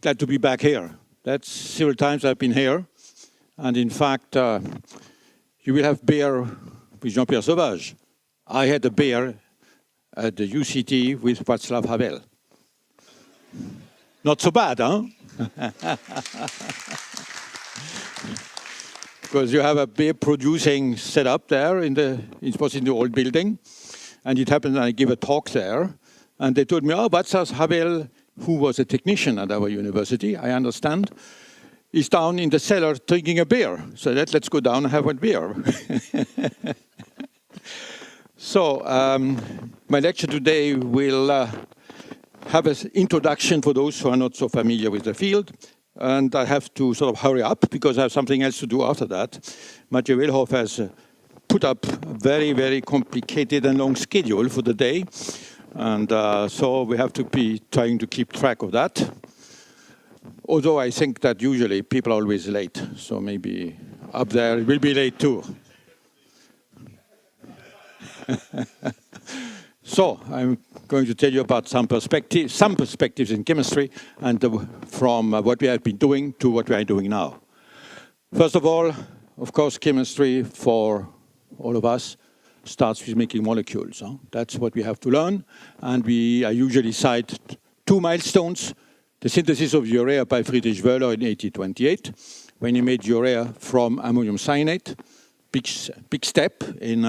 glad to be back here. That's several times I've been here. And in fact, you will have beer with Jean-Pierre Sauvage. I had a beer at the UCT with Václav Havel. Not so bad, huh? Because you have a beer producing setup there it was in the old building. And it happened I gave a talk there. And they told me, oh, Václav Havel, who was a technician at our university, I understand, is down in the cellar drinking a beer. So let's go down and have a beer. So my lecture today will have an introduction for those who are not so familiar with the field. And I have to sort of hurry up because I have something else to do after that. Mathieu Wilhoff has put up a very, very complicated and long schedule for the day. And so we have to be trying to keep track of that. Although I think that usually people are always late. So maybe up there it will be late too. So I'm going to tell you about some perspectives in chemistry and from what we have been doing to what we are doing now. First of all, of course, chemistry for all of us starts with making molecules. Huh? That's what we have to learn. And I usually cite two milestones. The synthesis of urea by Friedrich Wöhler in 1828, when he made urea from ammonium cyanate. Big step in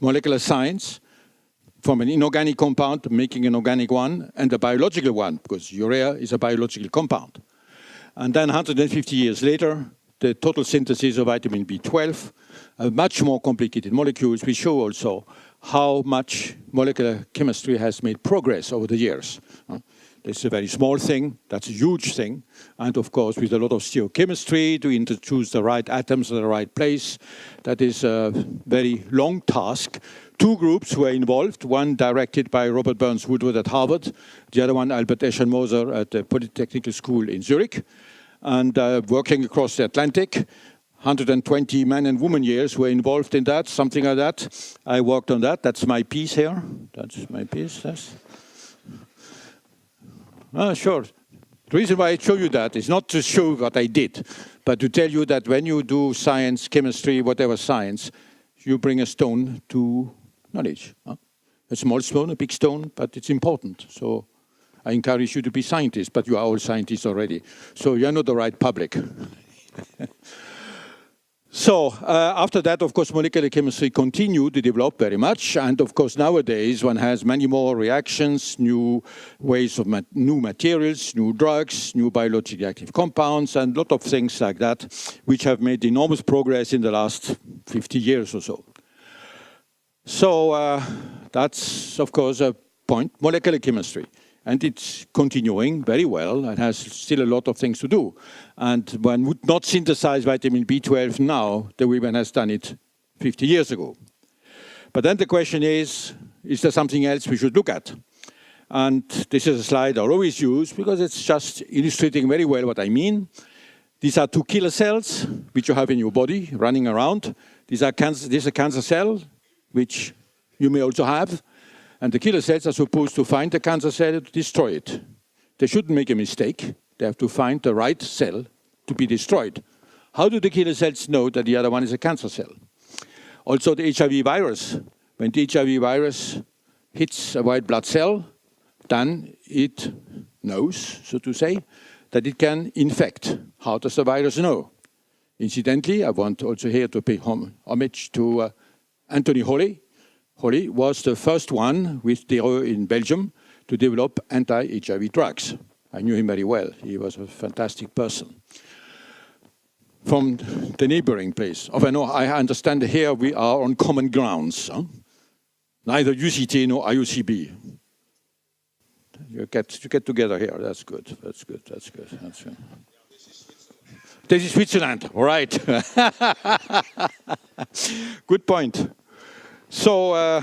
molecular science. From an inorganic compound, making an organic one, and a biological one, because urea is a biological compound. And then 150 years later, the total synthesis of vitamin B12, much more complicated molecules. We show also how much molecular chemistry has made progress over the years. It's a very small thing, that's a huge thing. And of course, with a lot of stereochemistry to introduce the right atoms in the right place, that is a very long task. Two groups were involved, one directed by Robert Burns Woodward at Harvard, the other one Albert Eschenmoser at the Polytechnical School in Zurich, and working across the Atlantic. 120 men and women years were involved in that, something like that. I worked on that. That's my piece here. That's my piece. Sure. The reason why I show you that is not to show what I did, but to tell you that when you do science, chemistry, whatever science, you bring a stone to knowledge. A small stone, a big stone, but it's important. So I encourage you to be scientists, but you are all scientists already. So you're not the right public. So after that, of course, molecular chemistry continued to develop very much. And of course, nowadays, one has many more reactions, new ways of new materials, new drugs, new biologically active compounds, and a lot of things like that, which have made enormous progress in the last 50 years or so. So that's, of course, a point, molecular chemistry. And it's continuing very well and has still a lot of things to do. And one would not synthesize vitamin B12 now the way one has done it 50 years ago. But then the question is there something else we should look at? And this is a slide I always use because it's just illustrating very well what I mean. These are two killer cells which you have in your body running around. This is a cancer cell, which you may also have. And the killer cells are supposed to find the cancer cell to destroy it. They shouldn't make a mistake. They have to find the right cell to be destroyed. How do the killer cells know that the other one is a cancer cell? Also the HIV virus. When the HIV virus hits a white blood cell, then it knows, so to say, that it can infect. How does the virus know? Incidentally, I want also here to pay homage to Anthony Holley. Holley was the first one with Dereux in Belgium to develop anti-HIV drugs. I knew him very well. He was a fantastic person. From the neighboring place. I understand here we are on common grounds. Huh? Neither UCT nor IOCB. You get together here. That's good. That's good. That's good. That's good. This is Switzerland. All right. Good point. So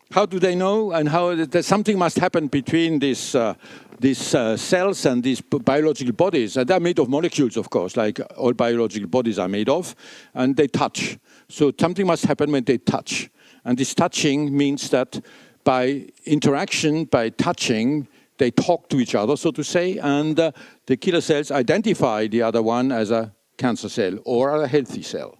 how do they know, and how something must happen between these cells and these biological bodies? And they're made of molecules, of course, like all biological bodies are made of, and they touch. So something must happen when they touch. And this touching means that by interaction, by touching, they talk to each other, so to say, and the killer cells identify the other one as a cancer cell or a healthy cell.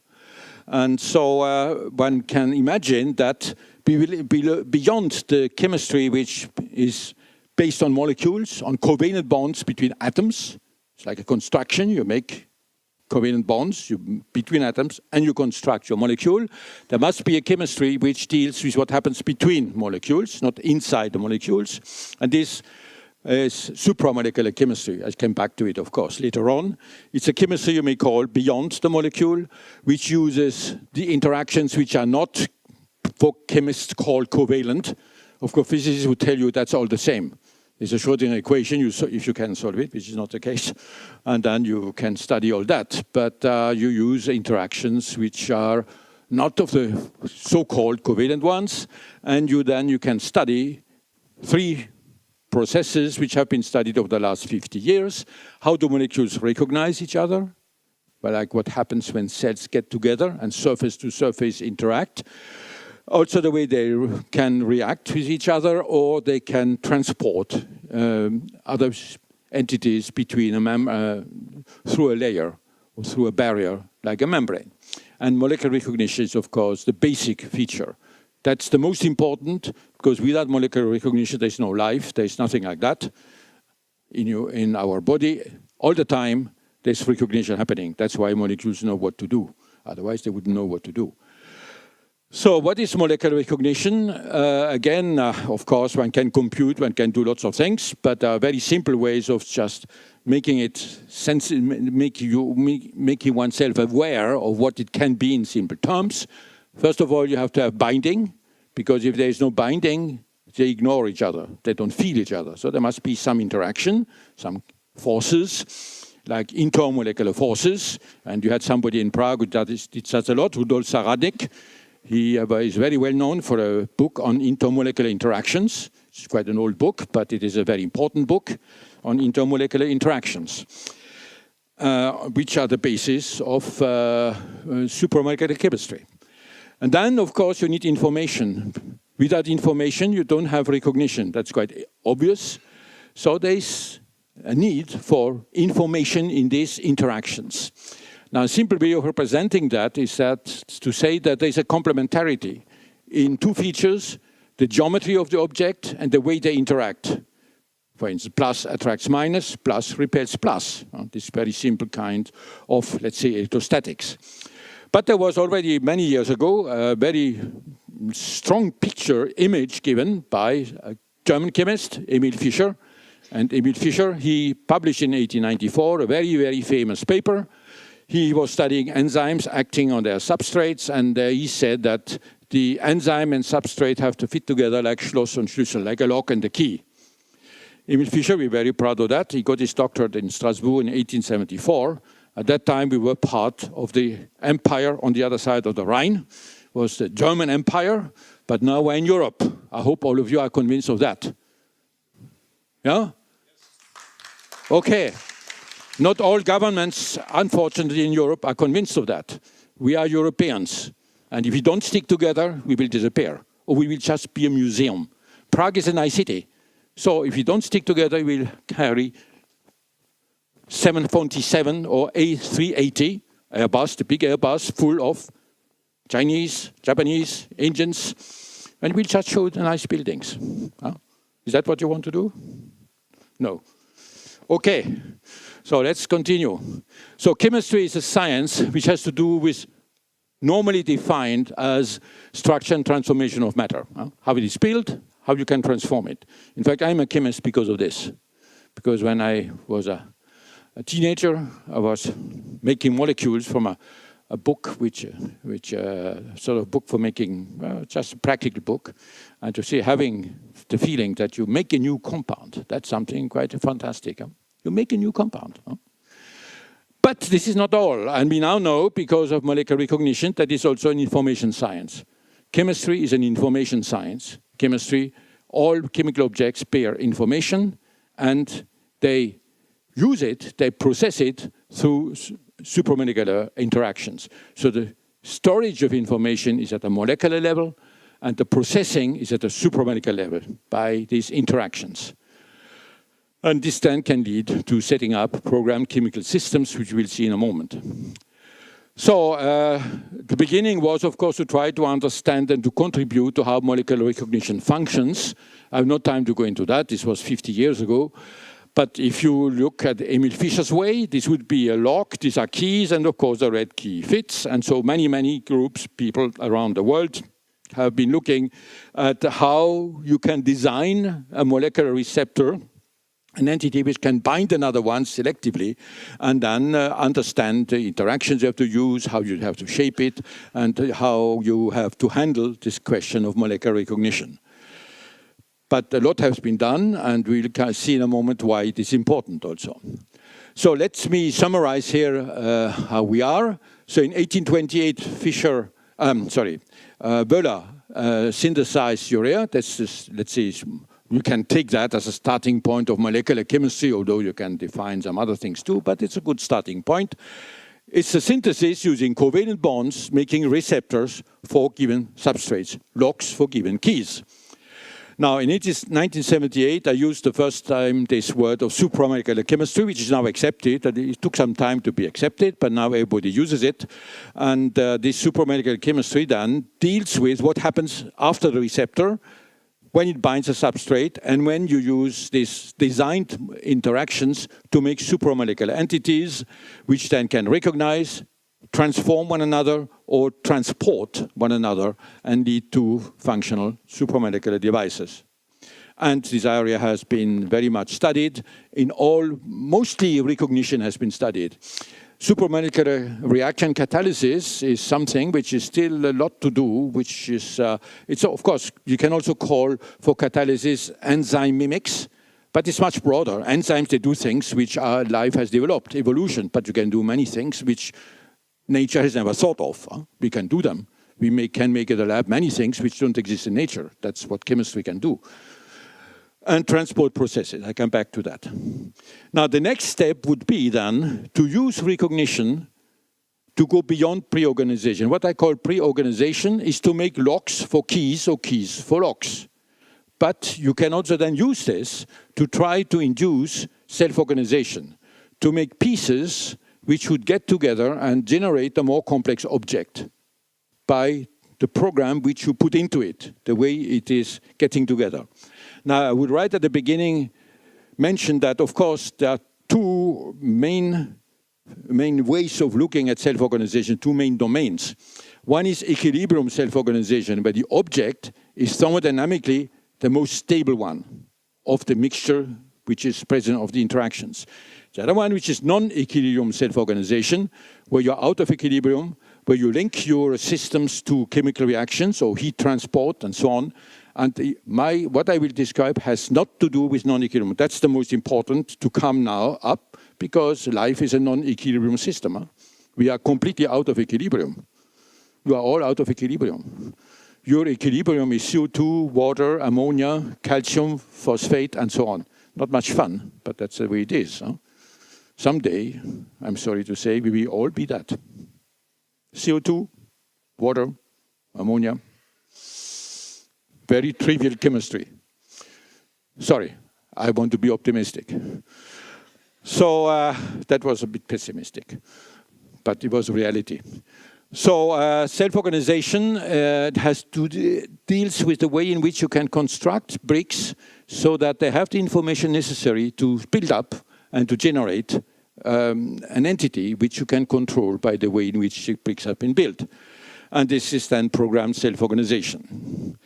And so one can imagine that beyond the chemistry which is based on molecules, on covalent bonds between atoms, it's like a construction, you make covalent bonds between atoms and you construct your molecule. There must be a chemistry which deals with what happens between molecules, not inside the molecules. And this is supramolecular chemistry. I come back to it, of course, later on. It's a chemistry you may call beyond the molecule, which uses the interactions which are not, for chemists, called covalent. Of course, physicists would tell you that's all the same. It's a Schrödinger equation, if you can solve it, which is not the case. And then you can study all that. But you use interactions which are not of the so-called covalent ones. And then you can study 3 processes which have been studied over the last 50 years. How do molecules recognize each other? Well, like what happens when cells get together and surface to surface interact. Also the way they can react with each other, or they can transport other entities between through a layer or through a barrier like a membrane. And molecular recognition is, of course, the basic feature. That's the most important, because without molecular recognition, there's no life. There's nothing like that in our body. All the time, there's recognition happening. That's why molecules know what to do. Otherwise, they wouldn't know what to do. So what is molecular recognition? Again, of course, one can compute, one can do lots of things, but there are very simple ways of just making it making oneself aware of what it can be in simple terms. First of all, you have to have binding, because if there is no binding, they ignore each other. They don't feel each other. So there must be some interaction, some forces, like intermolecular forces. And you had somebody in Prague who did such a lot, Rudolf Saradnik. He is very well known for a book on intermolecular interactions. It's quite an old book, but it is a very important book on intermolecular interactions, which are the basis of supramolecular chemistry. And then, of course, you need information. Without information, you don't have recognition. That's quite obvious. So there's a need for information in these interactions. Now, a simple way of representing that is to say that there's a complementarity in 2 features, the geometry of the object and the way they interact. For instance, plus attracts minus, plus repels plus. This very simple kind of, let's say, electrostatics. But there was already many years ago a very strong image given by a German chemist, Emil Fischer. And Emil Fischer, he published in 1894 a very, very famous paper. He was studying enzymes acting on their substrates, and he said that the enzyme and substrate have to fit together like Schloss and Schlüssel, like a lock and a key. Emil Fischer, we're very proud of that. He got his doctorate in Strasbourg in 1874. At that time, we were part of the empire on the other side of the Rhine. It was the German Empire, but now we're in Europe. I hope all of you are convinced of that. Yeah? Okay. Not all governments, unfortunately, in Europe are convinced of that. We are Europeans. And if we don't stick together, we will disappear. Or we will just be a museum. Prague is a nice city. So if we don't stick together, we'll carry 747 or A380 Airbus, the big Airbus, full of Chinese, Japanese, Indians. And we'll just show the nice buildings. Huh? Is that what you want to do? No. Okay. So let's continue. So chemistry is a science which has to do with normally defined as structure and transformation of matter. How it is built, how you can transform it. In fact, I'm a chemist because of this. Because when I was a teenager, I was making molecules from a book, which sort of book for making, just a practical book. And to see, having the feeling that you make a new compound, that's something quite fantastic. Huh? You make a new compound. Huh? But this is not all. And we now know, because of molecular recognition, that it's also an information science. Chemistry is an information science. Chemistry, all chemical objects bear information, and they use it, they process it through supramolecular interactions. So the storage of information is at a molecular level, and the processing is at a supramolecular level by these interactions. And this then can lead to setting up programmed chemical systems, which we'll see in a moment. So the beginning was, of course, to try to understand and to contribute to how molecular recognition functions. I have no time to go into that. This was 50 years ago. But if you look at Emil Fischer's way, this would be a lock. These are keys, and of course, the red key fits. And so many groups, people around the world, have been looking at how you can design a molecular receptor, an entity which can bind another one selectively, and then understand the interactions you have to use, how you have to shape it, and how you have to handle this question of molecular recognition. But a lot has been done, and we'll see in a moment why it is important also. So let me summarize here how we are. So in 1828, Wöhler synthesized urea. That's just, let's see, you can take that as a starting point of molecular chemistry, although you can define some other things too, but it's a good starting point. It's a synthesis using covalent bonds, making receptors for given substrates, locks for given keys. Now, in 1978, I used the first time this word of supramolecular chemistry, which is now accepted. It took some time to be accepted, but now everybody uses it. And this supramolecular chemistry then deals with what happens after the receptor, when it binds a substrate, and when you use these designed interactions to make supramolecular entities, which then can recognize, transform one another, or transport one another, and lead to functional supramolecular devices. And this area has been very much studied. Mostly recognition has been studied. Supramolecular reaction catalysis is something which is still a lot to do, which is, it's of course, you can also call for catalysis enzyme mimics, but it's much broader. Enzymes, they do things which our life has developed, evolution, but you can do many things which nature has never thought of. We can do them. We can make in the lab many things which don't exist in nature. That's what chemistry can do. And transport processes, I come back to that. Now, the next step would be then to use recognition to go beyond pre-organization. What I call pre-organization is to make locks for keys or keys for locks. But you can also then use this to try to induce self-organization, to make pieces which would get together and generate a more complex object by the program which you put into it, the way it is getting together. Now, I would right at the beginning mention that, of course, there are two main ways of looking at self-organization, two main domains. One is equilibrium self-organization, where the object is thermodynamically the most stable one of the mixture which is present of the interactions. The other one, which is non-equilibrium self-organization, where you're out of equilibrium, where you link your systems to chemical reactions or heat transport and so on. And what I will describe has not to do with non-equilibrium. That's the most important to come now up, because life is a non-equilibrium system. Huh? We are completely out of equilibrium. You are all out of equilibrium. Your equilibrium is CO2, water, ammonia, calcium, phosphate, and so on. Not much fun, but that's the way it is. Huh? Someday, I'm sorry to say, we will all be that. CO2, water, ammonia. Very trivial chemistry. Sorry, I want to be optimistic. So that was a bit pessimistic, but it was reality. So self-organization deals with the way in which you can construct bricks so that they have the information necessary to build up and to generate an entity which you can control by the way in which the bricks have been built. And this is then programmed self-organization.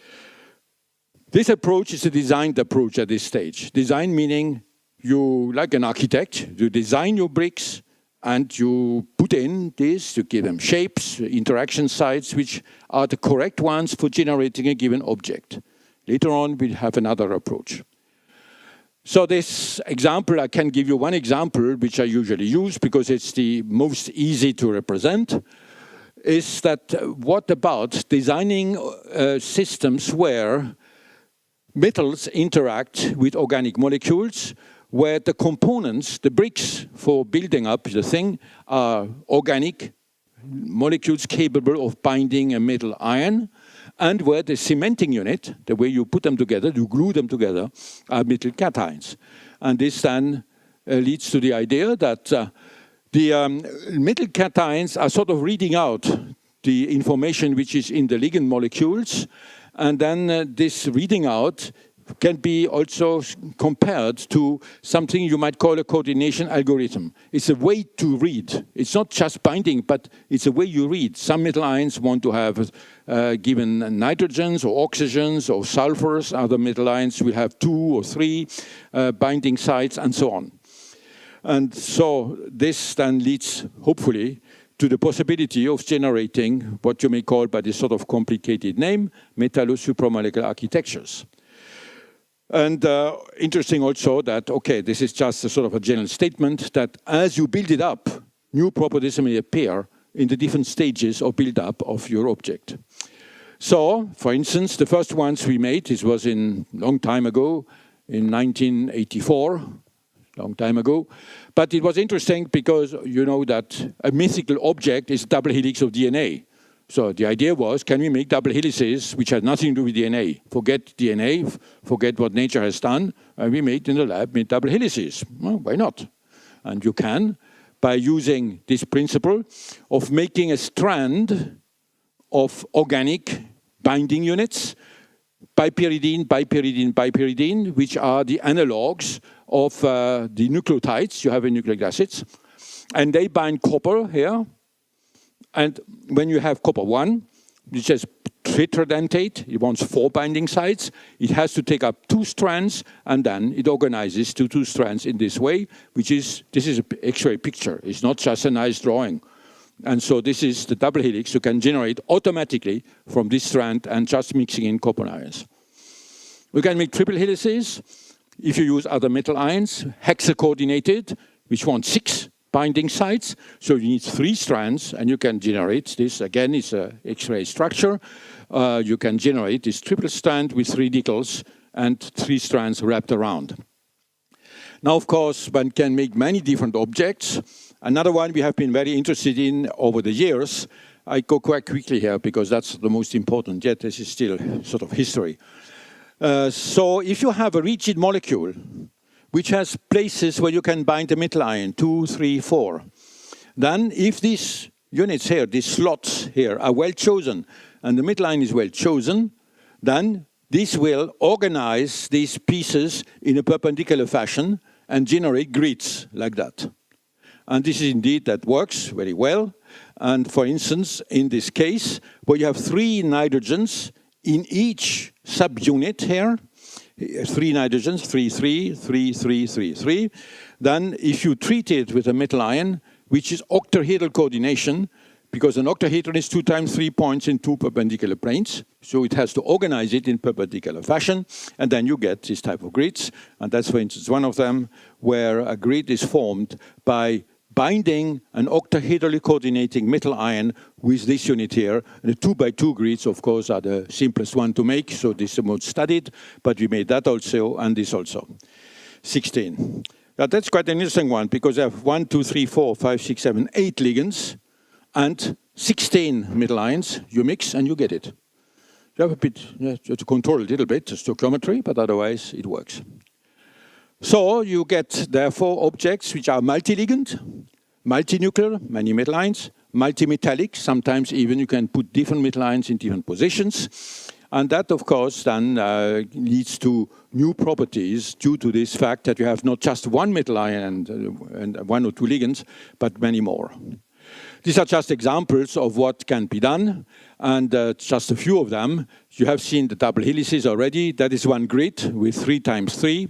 This approach is a designed approach at this stage. Design meaning you, like an architect, you design your bricks and you put in this, you give them shapes, interaction sites, which are the correct ones for generating a given object. Later on, we'll have another approach. So this example, I can give you one example, which I usually use because it's the most easy to represent, is that what about designing systems where metals interact with organic molecules, where the components, the bricks for building up the thing, are organic molecules capable of binding a metal ion, and where the cementing unit, the way you put them together, you glue them together, are metal cations. And this then leads to the idea that the metal cations are sort of reading out the information which is in the ligand molecules, and then this reading out can be also compared to something you might call a coordination algorithm. It's a way to read. It's not just binding, but it's a way you read. Some metal ions want to have given nitrogens or oxygens or sulfurs. Other metal ions will have 2 or 3 binding sites and so on. And so this then leads, hopefully, to the possibility of generating what you may call by this sort of complicated name, metallo-supramolecular architectures. And interesting also that, okay, this is just a sort of a general statement that as you build it up, new properties may appear in the different stages of build-up of your object. So, for instance, the first ones we made, this was in long time ago, in 1984, long time ago. But it was interesting because you know that a mythical object is a double helix of DNA. So the idea was, can we make double helices which had nothing to do with DNA? Forget DNA, forget what nature has done, and we made in the lab double helices. Well, why not? And you can, by using this principle of making a strand of organic binding units, bipyridine, bipyridine, bipyridine, which are the analogues of the nucleotides you have in nucleic acids. And they bind copper here. And when you have copper 1, which is tetradentate, it wants 4 binding sites. It has to take up 2 strands, and then it organizes to 2 strands in this way, which is, this is an X-ray picture. It's not just a nice drawing. And so this is the double helix you can generate automatically from this strand and just mixing in copper ions. We can make triple helices if you use other metal ions, hexacoordinated, which want 6 binding sites. So you need 3 strands, and you can generate this. Again, it's an X-ray structure. You can generate this triple strand with 3 nickels and 3 strands wrapped around. Now, of course, one can make many different objects. Another one we have been very interested in over the years. I go quite quickly here because that's the most important, yet this is still sort of history. So if you have a rigid molecule, which has places where you can bind a metal ion, 2, 3, 4. Then if these units here, these slots here, are well chosen, and the metal ion is well chosen, then this will organize these pieces in a perpendicular fashion and generate grids like that. And this is indeed, that works very well. And for instance, in this case, where you have 3 nitrogens in each subunit here, 3 nitrogens, 3, 3, 3, 3, 3, 3. Then if you treat it with a metal ion, which is octahedral coordination, because an octahedron is 2 times 3 points in 2 perpendicular planes, so it has to organize it in perpendicular fashion, and then you get this type of grids. And that's, for instance, one of them, where a grid is formed by binding an octahedrally coordinating metal ion with this unit here. And the 2x2 grids, of course, are the simplest one to make, so this is the most studied, but we made that also, and this also. 16. Now, that's quite an interesting one, because I have 1, 2, 3, 4, 5, 6, 7, 8 ligands, and 16 metal ions. You mix, and you get it. You have a bit, you have to control a little bit, the stoichiometry, but otherwise it works. So you get, therefore, objects which are multi-ligand, multi-nuclear, many metal ions, multi-metallic, sometimes even you can put different metal ions in different positions. And that, of course, then leads to new properties due to this fact that you have not just one metal ion and 1 or 2 ligands, but many more. These are just examples of what can be done, and just a few of them. You have seen the double helices already. That is one grid with 3 times 3.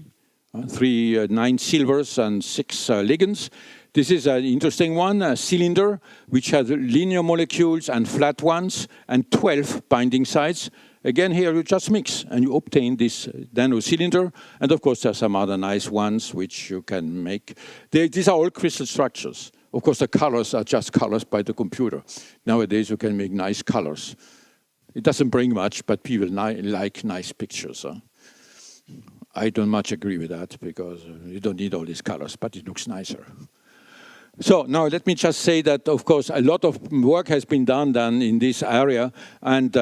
9 silvers and 6 ligands. This is an interesting one, a cylinder, which has linear molecules and flat ones, and 12 binding sites. Again, here you just mix, and you obtain this nanocylinder. And of course, there are some other nice ones which you can make. These are all crystal structures. Of course, the colors are just colors by the computer. Nowadays, you can make nice colors. It doesn't bring much, but people like nice pictures. Huh? I don't much agree with that, because you don't need all these colors, but it looks nicer. So now let me just say that, of course, a lot of work has been done in this area, and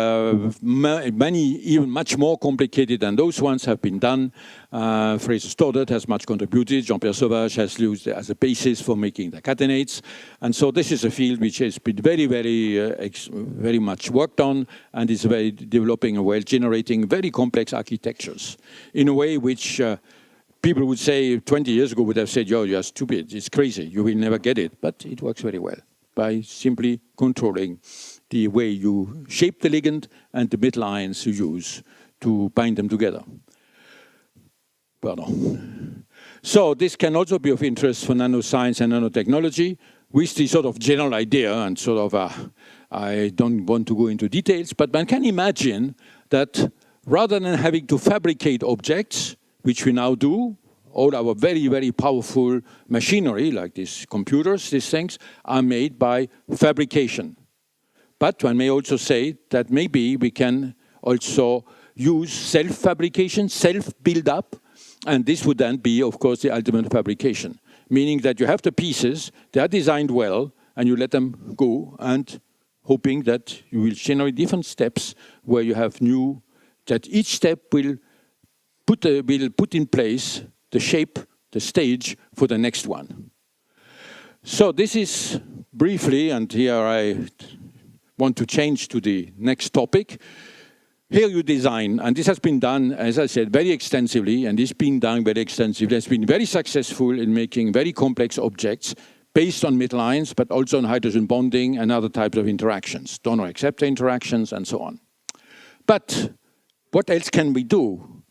many, even much more complicated than those ones, have been done. Fraser Stoddart has much contributed. Jean-Pierre Sauvage has used it as a basis for making the catenates. And so this is a field which has been very, very much worked on, and is very developing and well, generating very complex architectures in a way which people would say 20 years ago would have said, yo, you're stupid, it's crazy, you will never get it. But it works very well by simply controlling the way you shape the ligand and the midlines you use to bind them together. Pardon. So this can also be of interest for nanoscience and nanotechnology with the sort of general idea, and sort of, I don't want to go into details, but one can imagine that rather than having to fabricate objects, which we now do, all our very, very powerful machinery, like these computers, these things, are made by fabrication. But one may also say that maybe we can also use self-fabrication, self-build-up, and this would then be, of course, the ultimate fabrication, meaning that you have the pieces, they are designed well, and you let them go, and hoping that you will generate different steps where you have that each step will put in place the shape, the stage for the next one. So this is briefly, and here I want to change to the next topic. Here you design, and this has been done, as I said, very extensively, and it's been done very extensively. It's been very successful in making very complex objects based on midlines, but also on hydrogen bonding and other types of interactions, donor-acceptor interactions, and so on. But what else can we do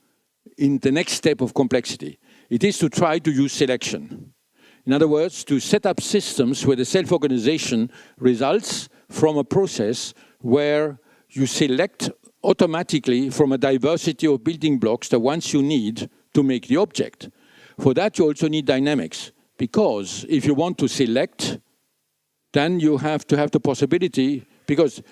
in the next step of complexity? It is to try to use selection. In other words, to set up systems where the self-organization results from a process where you select automatically from a diversity of building blocks the ones you need to make the object. For that, you also need dynamics, because if you want to select, then you have to have the possibility, because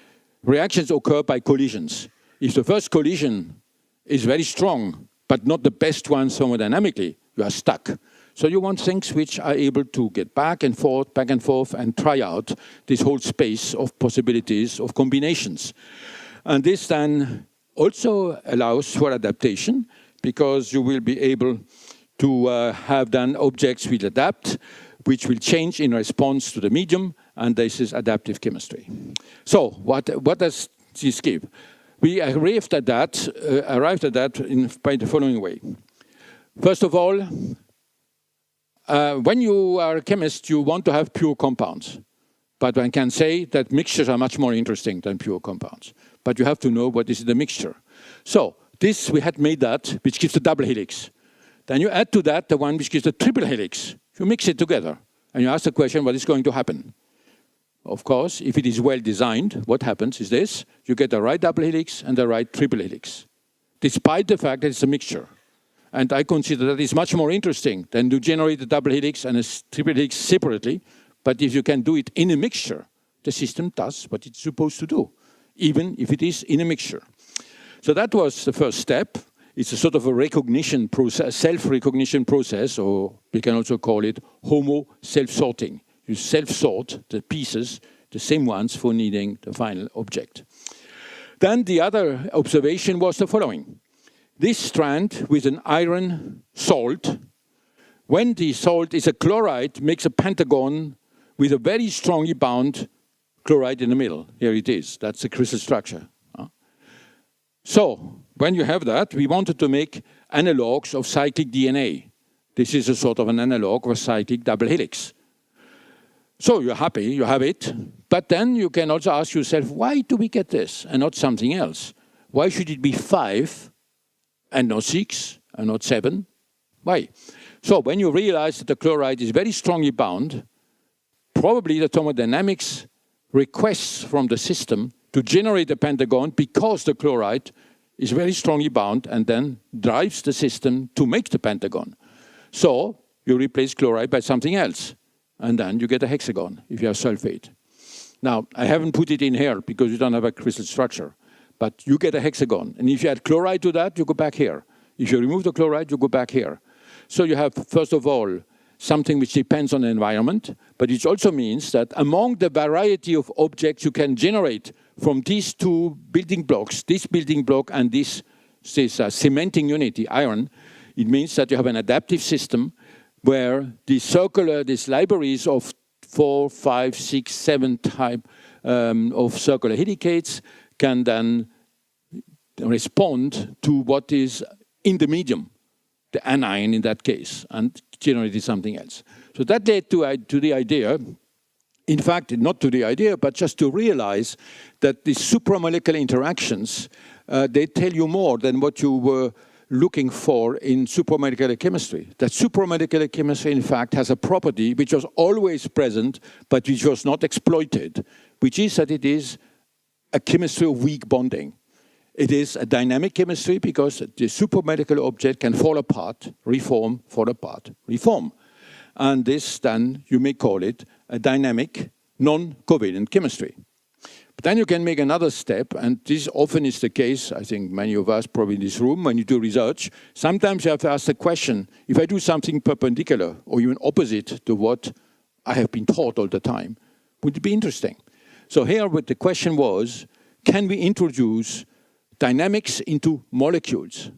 reactions occur by collisions. If the first collision is very strong, but not the best one thermodynamically, you are stuck. So you want things which are able to get back and forth, and try out this whole space of possibilities of combinations. And this then also allows for adaptation, because you will be able to have then objects will adapt, which will change in response to the medium, and this is adaptive chemistry. So what does this give? We arrived at that by the following way. First of all, when you are a chemist, you want to have pure compounds. But one can say that mixtures are much more interesting than pure compounds. But you have to know what is the mixture. So this, we had made that, which gives the double helix. Then you add to that the one which gives the triple helix. You mix it together, and you ask the question, what is going to happen? Of course, if it is well designed, what happens is this. You get the right double helix and the right triple helix, despite the fact that it's a mixture. And I consider that is much more interesting than to generate a double helix and a triple helix separately. But if you can do it in a mixture, the system does what it's supposed to do, even if it is in a mixture. So that was the first step. It's a sort of a recognition process, self-recognition process, or we can also call it homo self-sorting. You self-sort the pieces, the same ones for needing the final object. Then the other observation was the following. This strand with an iron salt, when the salt is a chloride, makes a pentagon with a very strongly bound chloride in the middle. Here it is. That's the crystal structure. So when you have that, we wanted to make analogues of cyclic DNA. This is a sort of an analog of a cyclic double helix. So you're happy, you have it. But then you can also ask yourself, why do we get this and not something else? Why should it be 5 and not 6 and not 7? Why? So when you realize that the chloride is very strongly bound, probably the thermodynamics requests from the system to generate a pentagon because the chloride is very strongly bound and then drives the system to make the pentagon. So you replace chloride by something else, and then you get a hexagon if you have sulfate. Now, I haven't put it in here because you don't have a crystal structure, but you get a hexagon. And if you add chloride to that, you go back here. If you remove the chloride, you go back here. So you have, first of all, something which depends on the environment, but it also means that among the variety of objects you can generate from these two building blocks, this building block and this cementing unit, the iron, it means that you have an adaptive system where these libraries of 4, 5, 6, 7 type of circular helicates can then respond to what is in the medium, the anion in that case, and generate something else. So that led to the idea, in fact, not to the idea, but just to realize that these supramolecular interactions, they tell you more than what you were looking for in supramolecular chemistry. That supramolecular chemistry, in fact, has a property which was always present, but which was not exploited, which is that it is a chemistry of weak bonding. It is a dynamic chemistry because the supramolecular object can fall apart, reform, fall apart, reform. And this, then, you may call it a dynamic, non-covalent chemistry. But then you can make another step, and this often is the case, I think many of us probably in this room, when you do research, sometimes you have to ask the question, if I do something perpendicular or even opposite to what I have been taught all the time, would it be interesting? So here what the question was, can we introduce dynamics into molecules?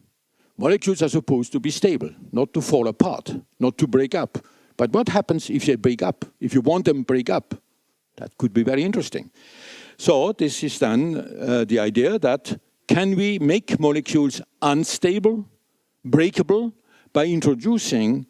Molecules are supposed to be stable, not to fall apart, not to break up. But what happens if they break up? If you want them to break up, that could be very interesting. So this is then the idea that can we make molecules unstable, breakable, by introducing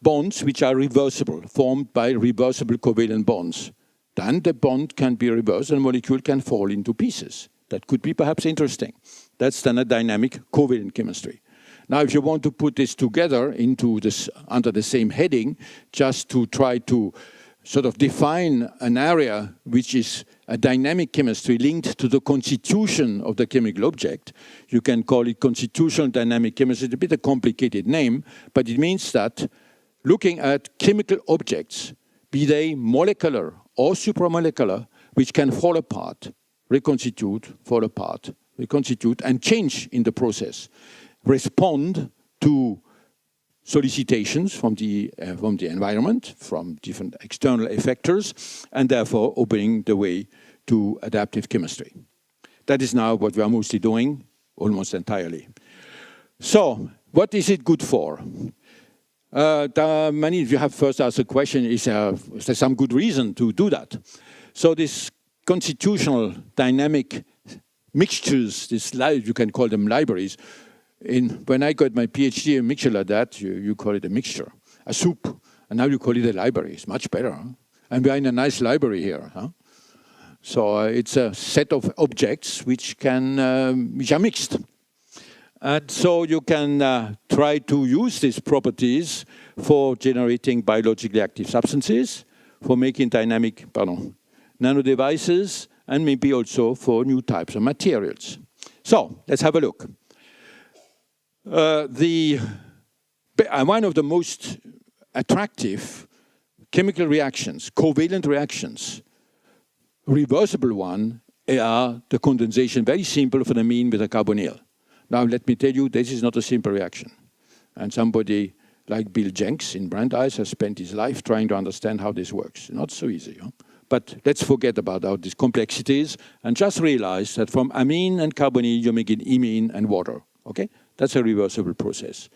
bonds which are reversible, formed by reversible covalent bonds. Then the bond can be reversed and the molecule can fall into pieces. That could be perhaps interesting. That's then a dynamic covalent chemistry. Now, if you want to put this together into this, under the same heading, just to try to sort of define an area which is a dynamic chemistry linked to the constitution of the chemical object, you can call it constitutional dynamic chemistry. It's a bit a complicated name, but it means that looking at chemical objects, be they molecular or supramolecular, which can fall apart, reconstitute, fall apart, reconstitute, and change in the process, respond to solicitations from the environment, from different external effectors, and therefore opening the way to adaptive chemistry. That is now what we are mostly doing, almost entirely. So, what is it good for? Many of you have first asked the question, is there some good reason to do that? So this constitutional dynamic mixtures, you can call them libraries. When I got my PhD, a mixture like that, you call it a mixture, a soup, and now you call it a library. It's much better, huh? And we're in a nice library here, huh? So it's a set of objects which are mixed. And so you can try to use these properties for generating biologically active substances, for making dynamic nanodevices, and maybe also for new types of materials. So let's have a look. One of the most attractive chemical reactions, covalent reactions, reversible one, are the condensation, very simple, of an amine with a carbonyl. Now let me tell you, this is not a simple reaction. And somebody like Bill Jenks in Brandeis has spent his life trying to understand how this works. Not so easy, huh? But let's forget about all these complexities and just realize that from amine and carbonyl you make an imine and water, okay? That's a reversible process.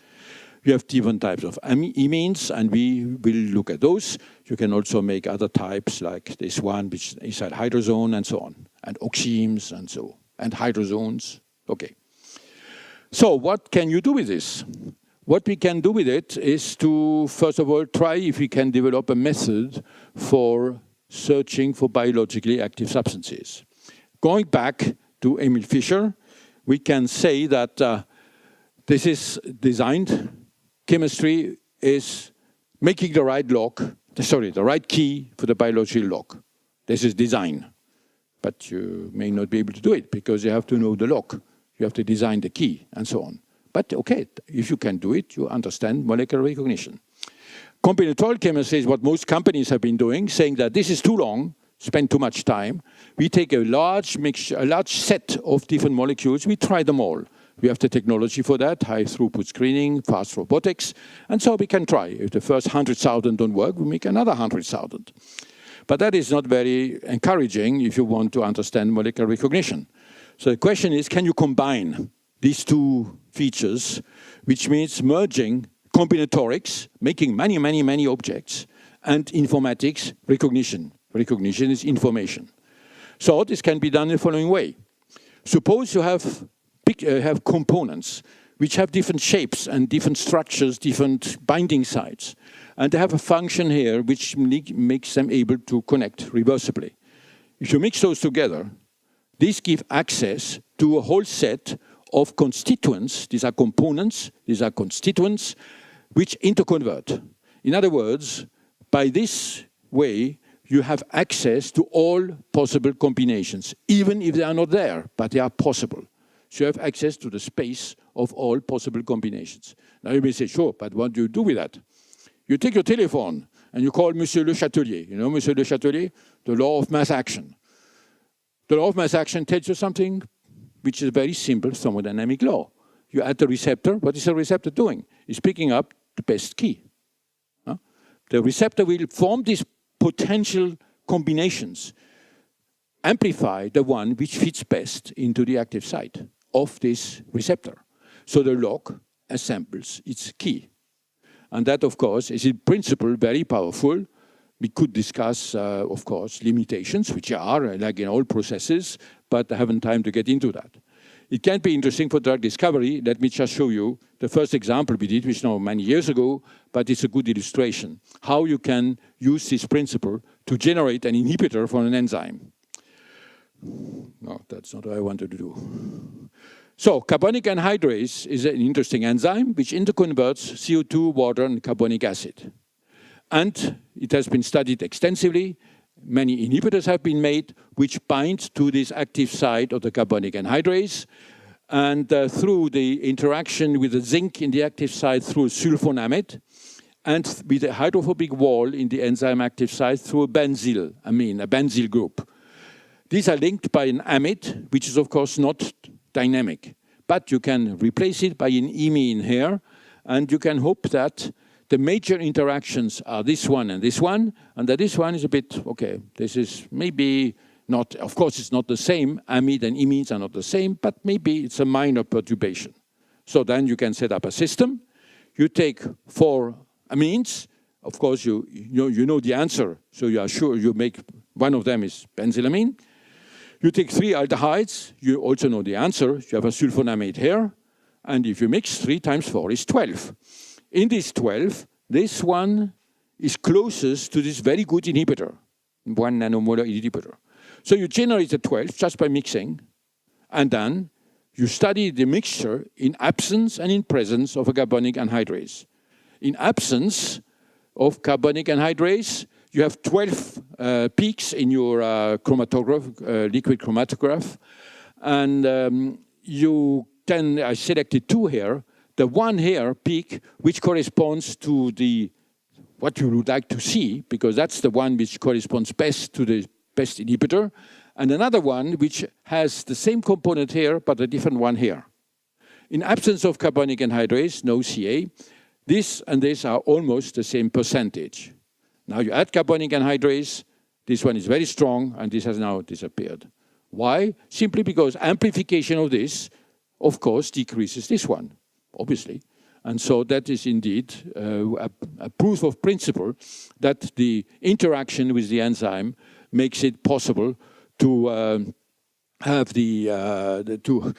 You have different types of imines, and we will look at those. You can also make other types like this one, which is a hydrazone and so on, and oximes and so, and hydrozones. Okay. So what can you do with this? What we can do with it is to, first of all, try if we can develop a method for searching for biologically active substances. Going back to Emil Fischer, we can say that this is designed. Chemistry is making the right lock, the right key for the biological lock. This is design. But you may not be able to do it because you have to know the lock. You have to design the key and so on. But okay, if you can do it, you understand molecular recognition. Combinatorial chemistry is what most companies have been doing, saying that this is too long, spend too much time. We take a large mixture, a large set of different molecules, we try them all. We have the technology for that, high throughput screening, fast robotics, and so we can try. If the first 100,000 don't work, we make another 100,000. But that is not very encouraging if you want to understand molecular recognition. So the question is, can you combine these two features, which means merging combinatorics, making many, many, many objects, and informatics, recognition. Recognition is information. So this can be done in the following way. Suppose you have components which have different shapes and different structures, different binding sites. And they have a function here which makes them able to connect reversibly. If you mix those together, these give access to a whole set of constituents. These are components, these are constituents, which interconvert. In other words, by this way, you have access to all possible combinations, even if they are not there, but they are possible. So you have access to the space of all possible combinations. Now you may say, sure, but what do you do with that? You take your telephone and you call Monsieur Le Chatelier. You know Monsieur Le Chatelier? The law of mass action. The law of mass action tells you something which is a very simple thermodynamic law. You add the receptor. What is the receptor doing? It's picking up the best key. The receptor will form these potential combinations, amplify the one which fits best into the active site of this receptor. So the lock assembles its key. And that, of course, is in principle very powerful. We could discuss, of course, limitations, which are, like in all processes, but I haven't time to get into that. It can be interesting for drug discovery. Let me just show you the first example we did, which now many years ago, but it's a good illustration. How you can use this principle to generate an inhibitor for an enzyme. No, that's not what I wanted to do. So, carbonic anhydrase is an interesting enzyme which interconverts CO2, water, and carbonic acid. And it has been studied extensively. Many inhibitors have been made which bind to this active site of the carbonic anhydrase. And through the interaction with the zinc in the active site through sulfonamide, and with a hydrophobic wall in the enzyme active site through a benzyl group. These are linked by an amide, which is of course not dynamic. But you can replace it by an imine here, and you can hope that the major interactions are this one, and that this one is a bit, okay, this is maybe not, of course it's not the same, amide and imines are not the same, but maybe it's a minor perturbation. So then you can set up a system. You take 4 amines, of course you know the answer, so you are sure you make, one of them is benzylamine. You take 3 aldehydes, you also know the answer, you have a sulfonamide here, and if you mix 3 times 4 is 12. In this 12, this one is closest to this very good inhibitor, 1 nanomolar inhibitor. So you generate the 12 just by mixing, and then you study the mixture in absence and in presence of a carbonic anhydrase. In absence of carbonic anhydrase, you have 12 peaks in your chromatograph, liquid chromatograph, and I selected 2 here. The one here, peak, which corresponds to what you would like to see, because that's the one which corresponds best to the best inhibitor, and another one which has the same component here, but a different one here. In absence of carbonic anhydrase, no Ca, this and this are almost the same percentage. Now you add carbonic anhydrase, this one is very strong, and this has now disappeared. Why? Simply because amplification of this, of course, decreases this one, obviously. And so that is indeed a proof of principle that the interaction with the enzyme makes it possible to to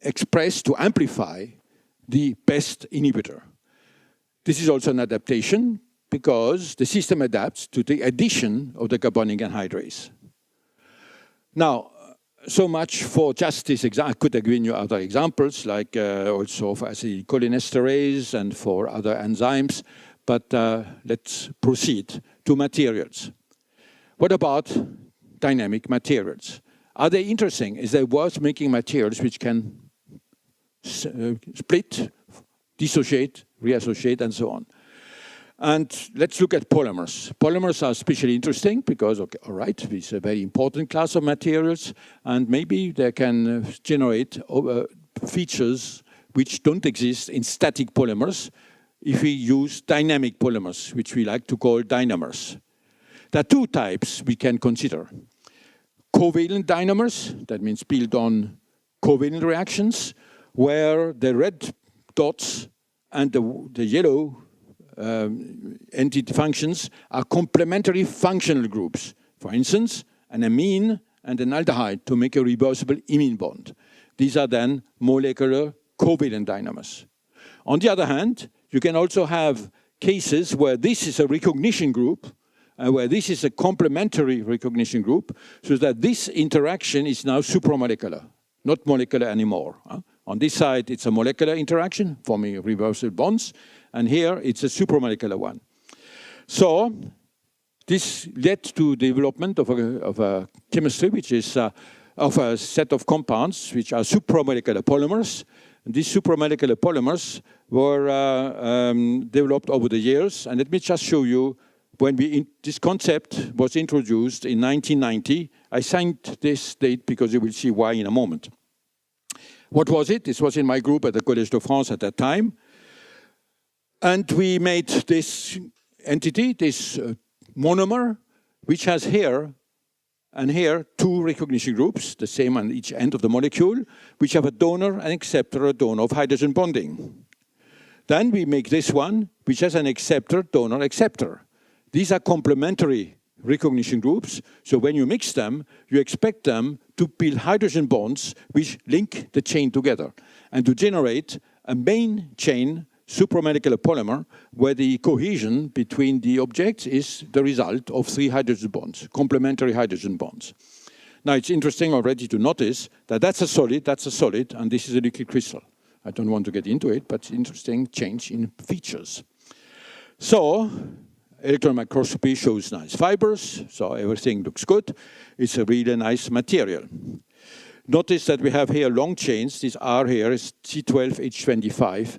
express, to amplify the best inhibitor. This is also an adaptation because the system adapts to the addition of the carbonic anhydrase. Now, so much for just this example. I could have given you other examples, like also for acetylcholinesterase and for other enzymes, but let's proceed to materials. What about dynamic materials? Are they interesting? Is there worth making materials which can split, dissociate, reassociate, and so on? And let's look at polymers. Polymers are especially interesting because, okay, all right, it's a very important class of materials, and maybe they can generate features which don't exist in static polymers if we use dynamic polymers, which we like to call dynamers. There are two types we can consider. Covalent dynamers, that means built on covalent reactions, where the red dots and the yellow entity functions are complementary functional groups. For instance, an amine and an aldehyde to make a reversible imine bond. These are then molecular covalent dynamers. On the other hand, you can also have cases where this is a recognition group where this is a complementary recognition group, so that this interaction is now supramolecular, not molecular anymore. On this side, it's a molecular interaction, forming reversible bonds, and here it's a supramolecular one. So this led to the development of a chemistry, which is of a set of compounds which are supramolecular polymers. And these supramolecular polymers were developed over the years, and let me just show you. When this concept was introduced in 1990, I signed this date because you will see why in a moment. What was it? This was in my group at the Collège de France at that time. And we made this entity, this monomer, which has here and here two recognition groups, the same on each end of the molecule, which have a donor and acceptor, a donor of hydrogen bonding. Then we make this one, which has an acceptor, donor, acceptor. These are complementary recognition groups, so when you mix them, you expect them to build hydrogen bonds which link the chain together and to generate a main chain supramolecular polymer where the cohesion between the objects is the result of three hydrogen bonds, complementary hydrogen bonds. Now it's interesting already to notice that that's a solid, and this is a liquid crystal. I don't want to get into it, but it's an interesting change in features. So, electron microscopy shows nice fibers, so everything looks good. It's a really nice material. Notice that we have here long chains. This R here is C12H25,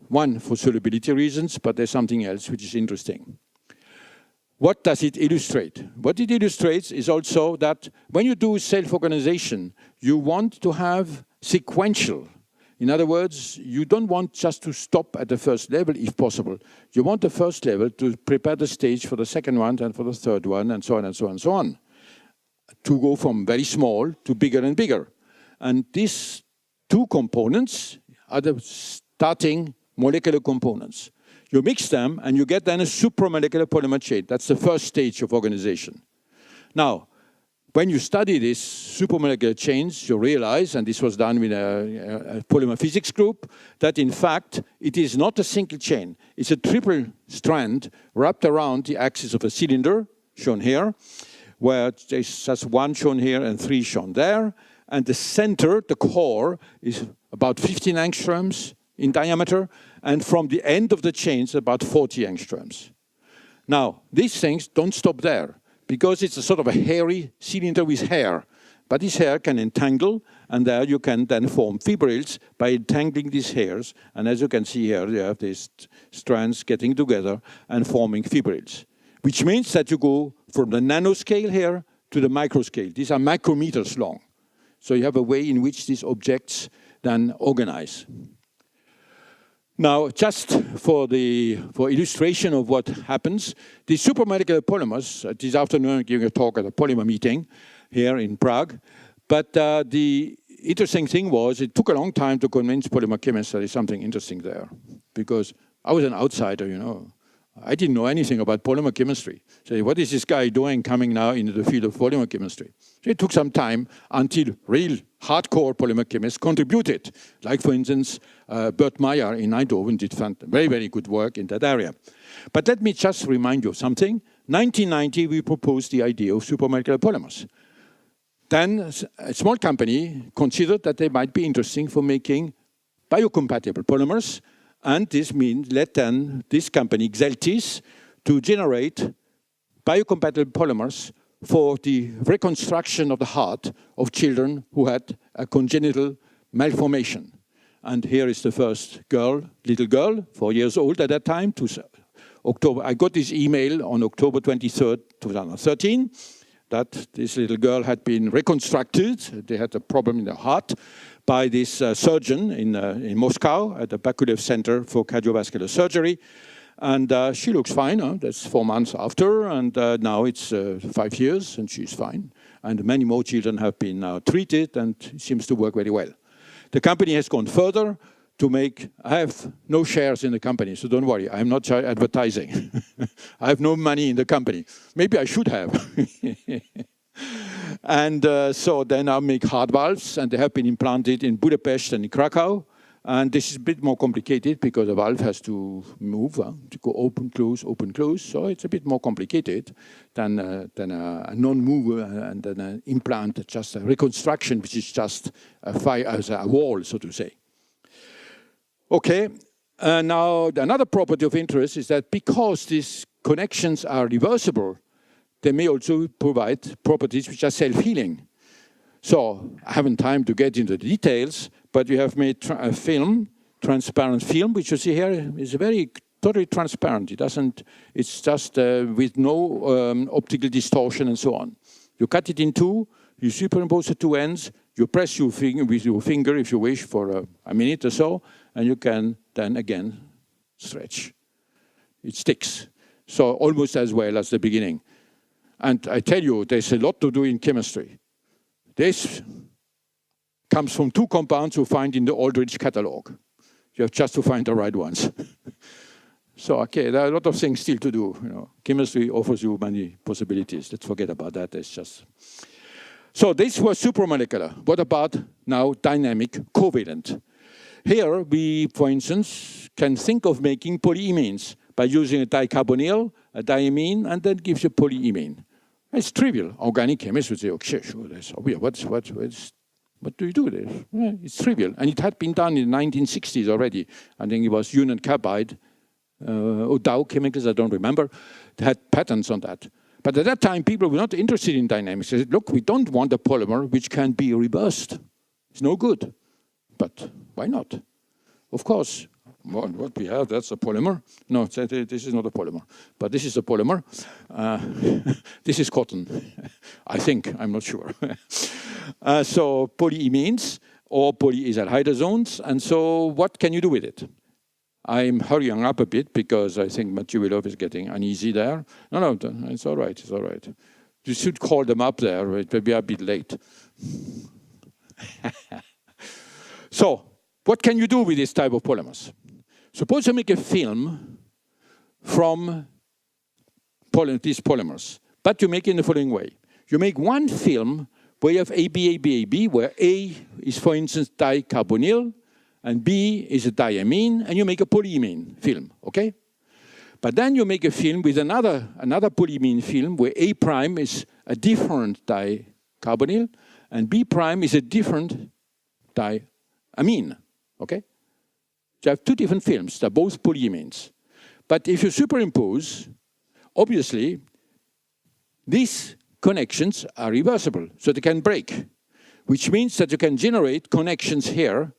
one for solubility reasons, but there's something else which is interesting. What does it illustrate? What it illustrates is also that when you do self-organization, you want to have sequential. In other words, you don't want just to stop at the first level, if possible. You want the first level to prepare the stage for the second one and for the third one, and so on and so on and so on. To go from very small to bigger and bigger. And these two components are the starting molecular components. You mix them and you get then a supramolecular polymer chain. That's the first stage of organization. Now, when you study these supramolecular chains, you realize, and this was done with a polymer physics group, that in fact, it is not a single chain. It's a triple strand wrapped around the axis of a cylinder, shown here, where there's just one shown here and three shown there. And the center, the core, is about 15 angstroms in diameter, and from the end of the chains, about 40 angstroms. Now, these things don't stop there, because it's a sort of a hairy cylinder with hair. But this hair can entangle, and there you can then form fibrils by entangling these hairs. And as you can see here, you have these strands getting together and forming fibrils, which means that you go from the nanoscale here to the microscale. These are micrometers long. So you have a way in which these objects then organize. Now, just for illustration of what happens, the supramolecular polymers, this afternoon I'm giving a talk at a polymer meeting here in Prague, but the interesting thing was it took a long time to convince polymer chemists that there's something interesting there, because I was an outsider, you know. I didn't know anything about polymer chemistry. So what is this guy doing coming now into the field of polymer chemistry? So it took some time until real hardcore polymer chemists contributed. Like, for instance, Bert Meyer in Eindhoven did very, very good work in that area. But let me just remind you of something. 1990, we proposed the idea of supramolecular polymers. Then a small company considered that they might be interesting for making biocompatible polymers. And this led then this company, Xeltis, to generate biocompatible polymers for the reconstruction of the heart of children who had a congenital malformation. And here is the first girl, little girl, 4 years old at that time. I got this email on October 23rd, 2013. that this little girl had been reconstructed. They had a problem in the heart by this surgeon in Moscow at the Bakulev Center for Cardiovascular Surgery. And she looks fine. That's 4 months after, and now it's 5 years, and she's fine. And many more children have been treated, and it seems to work very well. The company has gone further to make, I have no shares in the company, so don't worry, I'm not advertising. I have no money in the company. Maybe I should have. And so they now make heart valves, and they have been implanted in Budapest and in Krakow. And this is a bit more complicated because the valve has to move, to go open, close, open, close. So it's a bit more complicated than a non-mover and then an implant, just a reconstruction, which is just a wall, so to say. Okay, now another property of interest is that because these connections are reversible, they may also provide properties which are self-healing. So I haven't time to get into the details, but we have made a film, transparent film, which you see here is very totally transparent. It doesn't, it's just with no optical distortion and so on. You cut it in two, you superimpose the two ends, you press your finger with your finger if you wish for a minute or so, and you can then again stretch. It sticks. So almost as well as the beginning. And I tell you, there's a lot to do in chemistry. This comes from two compounds you find in the Aldrich catalog. You have just to find the right ones. So, okay, there are a lot of things still to do. You know, chemistry offers you many possibilities. Let's forget about that. It's just. So this was supramolecular. What about now dynamic covalent? Here we, for instance, can think of making polyimines by using a dicarbonyl, a diamine, and that gives you polyimine. It's trivial. Organic chemists would say, okay, sure, that's obvious. What do you do with this? Yeah, it's trivial. And it had been done in the 1960s already. I think it was Union Carbide, or Dow Chemicals, I don't remember. They had patents on that. But at that time, people were not interested in dynamics. They said, look, we don't want a polymer which can be reversed. It's no good. But why not? Of course, what we have, that's a polymer. No, this is not a polymer. But this is a polymer. This is cotton, I think. I'm not sure. So polyimines or polyacyl hydrazones. And so what can you do with it? I'm hurrying up a bit because I think Maciuilov is getting uneasy there. No, it's all right, it's all right. You should call them up there, right? But we are a bit late. So, what can you do with this type of polymers? Suppose you make a film from these polymers, but you make it in the following way. You make one film where you have AB, where A is, for instance, dicarbonyl, and B is a diamine, and you make a polyimine film, okay? But then you make a film with another polyimine film where A prime is a different dicarbonyl, and B prime is a different diamine, okay? You have two different films, they're both polyimines. But if you superimpose, obviously, these connections are reversible, so they can break, which means that you can generate connections here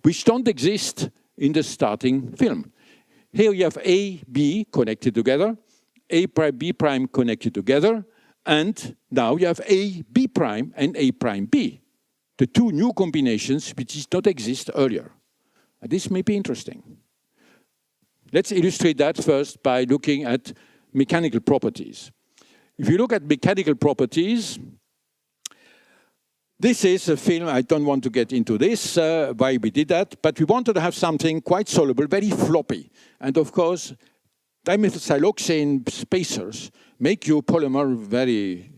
which don't exist in the starting film. Here you have A, B connected together, A prime, B prime connected together, and now you have A, B prime, and A prime, B. The two new combinations which did not exist earlier. And this may be interesting. Let's illustrate that first by looking at mechanical properties. If you look at mechanical properties, this is a film, I don't want to get into this, why we did that, but we wanted to have something quite soluble, very floppy. And of course, dimethylsiloxane spacers make your polymer very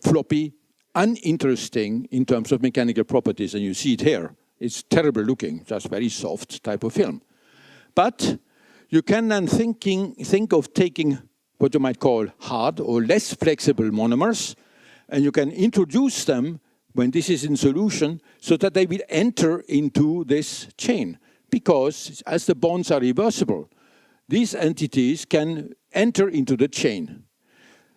floppy, uninteresting in terms of mechanical properties, and you see it here. It's terrible looking, just very soft type of film. But you can then think of taking what you might call hard or less flexible monomers, and you can introduce them when this is in solution, so that they will enter into this chain. Because as the bonds are reversible, these entities can enter into the chain.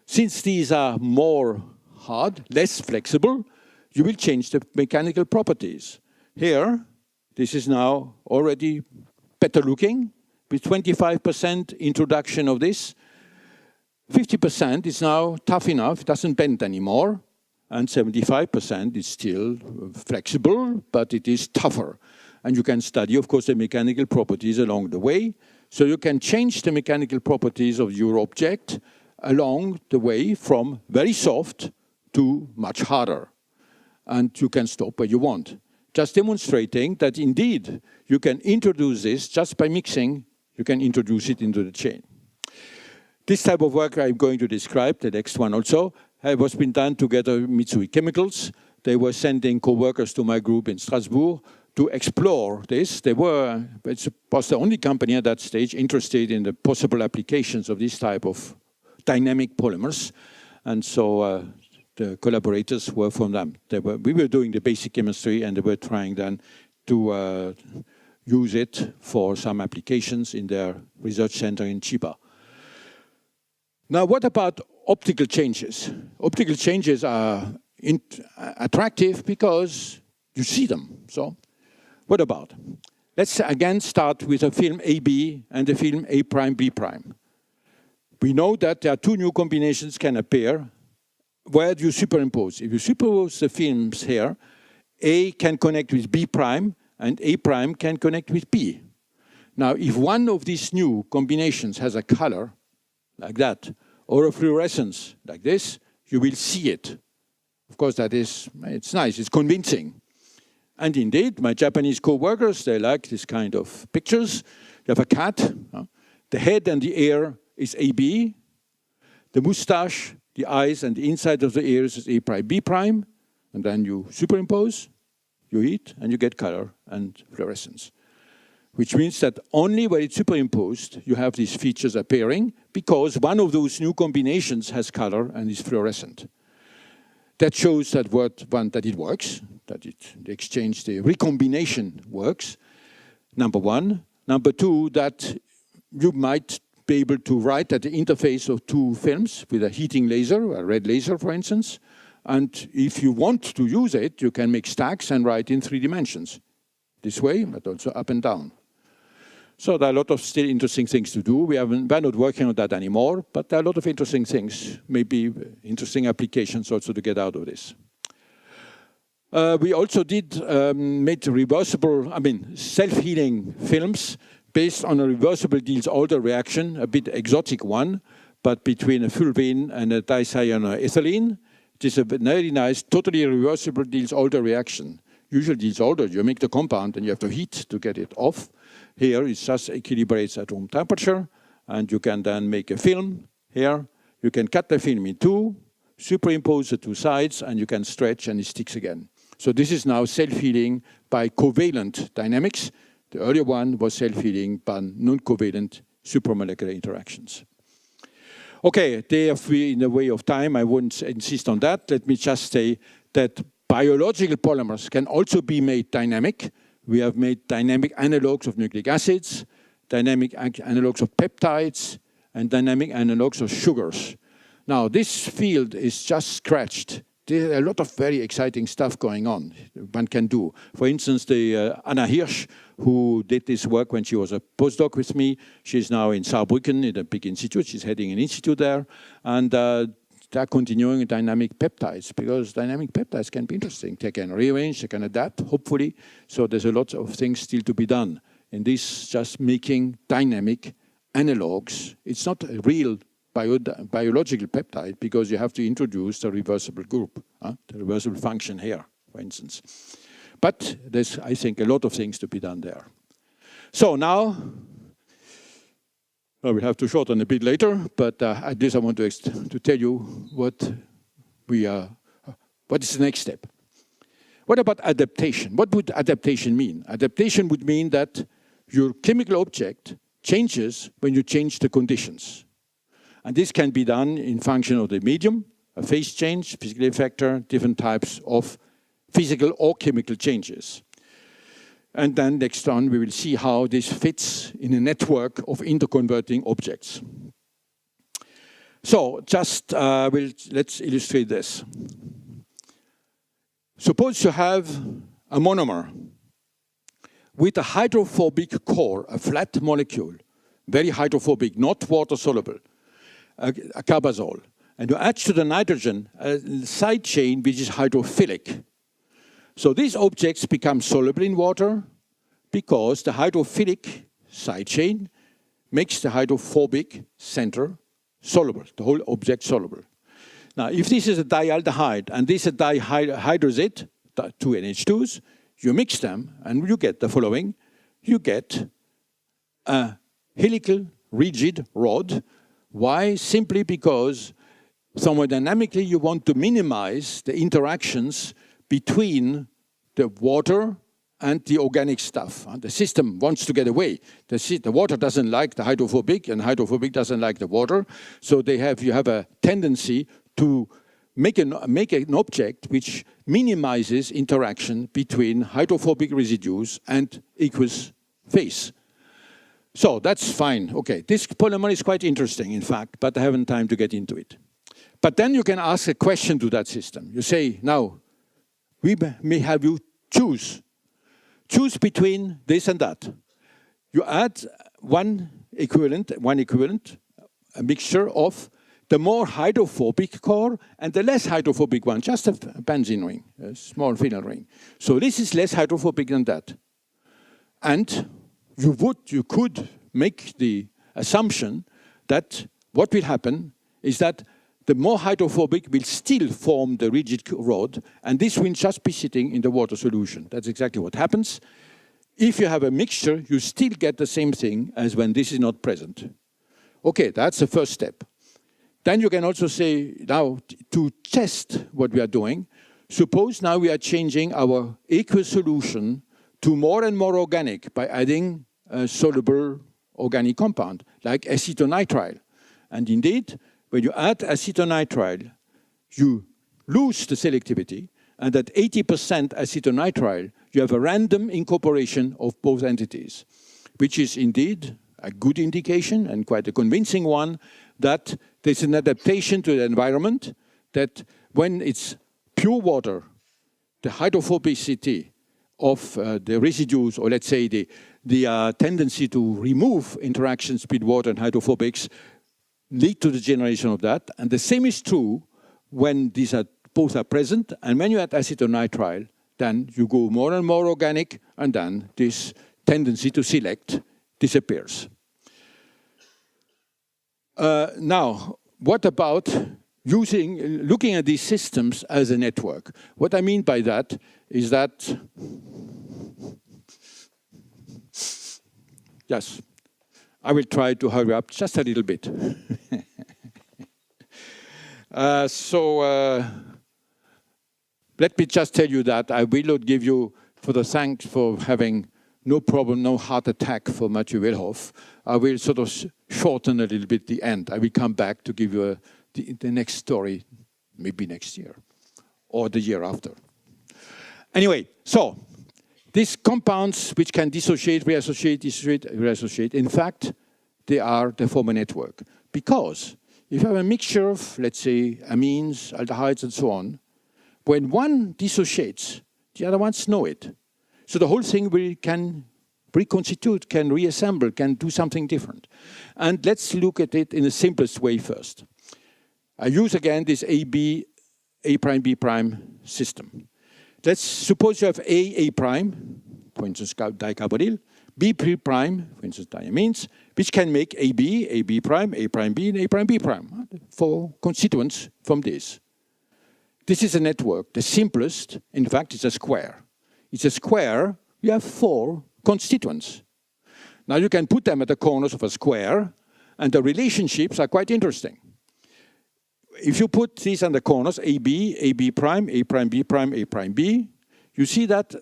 Since these are more hard, less flexible, you will change the mechanical properties. Here, this is now already better looking, with 25% introduction of this. 50% is now tough enough, it doesn't bend anymore, and 75% is still flexible, but it is tougher. And you can study, of course, the mechanical properties along the way. So you can change the mechanical properties of your object along the way from very soft to much harder. And you can stop where you want. Just demonstrating that indeed you can introduce this just by mixing, you can introduce it into the chain. This type of work I'm going to describe, the next one also, was been done together with Mitsui Chemicals. They were sending co-workers to my group in Strasbourg to explore this. It was the only company at that stage interested in the possible applications of this type of dynamic polymers. And so the collaborators were from them. We were doing the basic chemistry, and they were trying then to use it for some applications in their research center in Chiba. Now, what about optical changes? Optical changes are attractive because you see them. So, what about? Let's again start with a film AB and the film A prime, B prime. We know that there are two new combinations can appear. Where do you superimpose? If you superimpose the films here, A can connect with B prime and A prime can connect with B. Now, if one of these new combinations has a color like that, or a fluorescence like this, you will see it. Of course, it's nice, it's convincing. And indeed, my Japanese co-workers, they like this kind of pictures. You have a cat, the head and the ear is AB, the mustache, the eyes and the inside of the ears is A prime, B prime, and then you superimpose, you heat, and you get color and fluorescence. Which means that only when it's superimposed, you have these features appearing, because one of those new combinations has color and is fluorescent. That shows that that it works, that the exchange, the recombination works, number one. Number two, that you might be able to write at the interface of two films with a heating laser, a red laser, for instance. And if you want to use it, you can make stacks and write in 3 dimensions. This way, but also up and down. So there are a lot of still interesting things to do. We're not working on that anymore, but there are a lot of interesting things, maybe interesting applications also to get out of this. We also made reversible, self-healing films based on a reversible Diels-Alder reaction, a bit exotic one, but between a fulvene and a dicyanoethylene. It is a very nice, totally reversible Diels-Alder reaction. Usually Diels-Alder, you make the compound and you have to heat to get it off. Here it just equilibrates at room temperature, and you can then make a film here. You can cut the film in two, superimpose the two sides, and you can stretch and it sticks again. So this is now self-healing by covalent dynamics. The earlier one was self-healing by non-covalent supramolecular interactions. Okay, in the way of time, I won't insist on that. Let me just say that biological polymers can also be made dynamic. We have made dynamic analogues of nucleic acids, dynamic analogues of peptides, and dynamic analogues of sugars. Now, this field is just scratched. There are a lot of very exciting stuff going on one can do. For instance, Anna Hirsch, who did this work when she was a postdoc with me, she's now in Saarbrücken in a big institute. She's heading an institute there. And they're continuing with dynamic peptides, because dynamic peptides can be interesting. They can rearrange, they can adapt, hopefully. So there's a lot of things still to be done. In this, just making dynamic analogues. It's not a real biological peptide, because you have to introduce the reversible group, the reversible function here, for instance. But there's, I think, a lot of things to be done there. So now, we'll have to shorten a bit later, but at least I want to tell you what is the next step. What about adaptation? What would adaptation mean? Adaptation would mean that your chemical object changes when you change the conditions. And this can be done in function of the medium, a phase change, physical effector, different types of physical or chemical changes. And then next on, we will see how this fits in a network of interconverting objects. So just let's illustrate this. Suppose you have a monomer with a hydrophobic core, a flat molecule, very hydrophobic, not water soluble. a carbazole. And you add to the nitrogen a side chain which is hydrophilic. So these objects become soluble in water because the hydrophilic side chain makes the hydrophobic center soluble, the whole object soluble. Now, if this is a dialdehyde and this is a dihydrazate, two NH2s, you mix them and you get the following. You get a helical rigid rod. Why? Simply because thermodynamically you want to minimize the interactions between the water and the organic stuff. The system wants to get away. The water doesn't like the hydrophobic, and hydrophobic doesn't like the water. So you have a tendency to make an object which minimizes interaction between hydrophobic residues and aqueous phase. So that's fine. Okay, this polymer is quite interesting, in fact, but I haven't time to get into it. But then you can ask a question to that system. You say, now, we may have you choose between this and that. You add one equivalent, a mixture of the more hydrophobic core and the less hydrophobic one, just a benzene ring, a small phenyl ring. So this is less hydrophobic than that. And you could make the assumption that what will happen is that the more hydrophobic will still form the rigid rod, and this will just be sitting in the water solution. That's exactly what happens. If you have a mixture, you still get the same thing as when this is not present. Okay, that's the first step. Then you can also say, now, to test what we are doing, suppose now we are changing our aqueous solution to more and more organic by adding a soluble organic compound, like acetonitrile. And indeed, when you add acetonitrile, you lose the selectivity, and at 80% acetonitrile, you have a random incorporation of both entities, which is indeed a good indication and quite a convincing one that there's an adaptation to the environment, that when it's pure water, the hydrophobicity of the residues, or let's say the tendency to remove interactions between water and hydrophobics lead to the generation of that. And the same is true when both are present. And when you add acetonitrile, then you go more and more organic, and then this tendency to select disappears. Now, what about looking at these systems as a network? What I mean by that is that, yes, I will try to hurry up just a little bit. Let me just tell you that I will not give you, for the thanks for having no problem, no heart attack for Matthew Wilhoff. I will sort of shorten a little bit the end. I will come back to give you the next story, maybe next year or the year after. Anyway, so these compounds which can dissociate, reassociate, in fact, they form a network. Because if you have a mixture of, let's say, amines, aldehydes, and so on, when one dissociates, the other ones know it. So the whole thing can reconstitute, can reassemble, can do something different. And let's look at it in the simplest way first. I use again this A prime, B prime system. Let's suppose you have A prime, for instance, dicarbonyl, B prime, for instance, diamines, which can make AB prime, A prime B, and A prime B prime, 4 constituents from this. This is a network. The simplest, in fact, is a square. It's a square, you have 4 constituents. Now you can put them at the corners of a square, and the relationships are quite interesting. If you put these on the corners, AB prime, A prime, B prime, A prime, B, you see that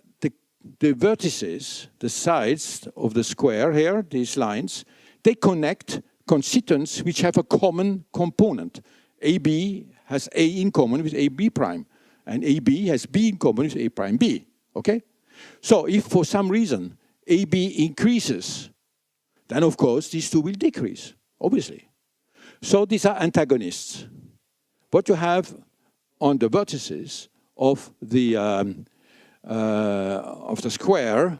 the vertices, the sides of the square here, these lines, they connect constituents which have a common component. AB has A in common with AB prime, and AB has B in common with A prime B, okay? So if for some reason AB increases, then of course these two will decrease, obviously. So these are antagonists. What you have on the vertices of the square,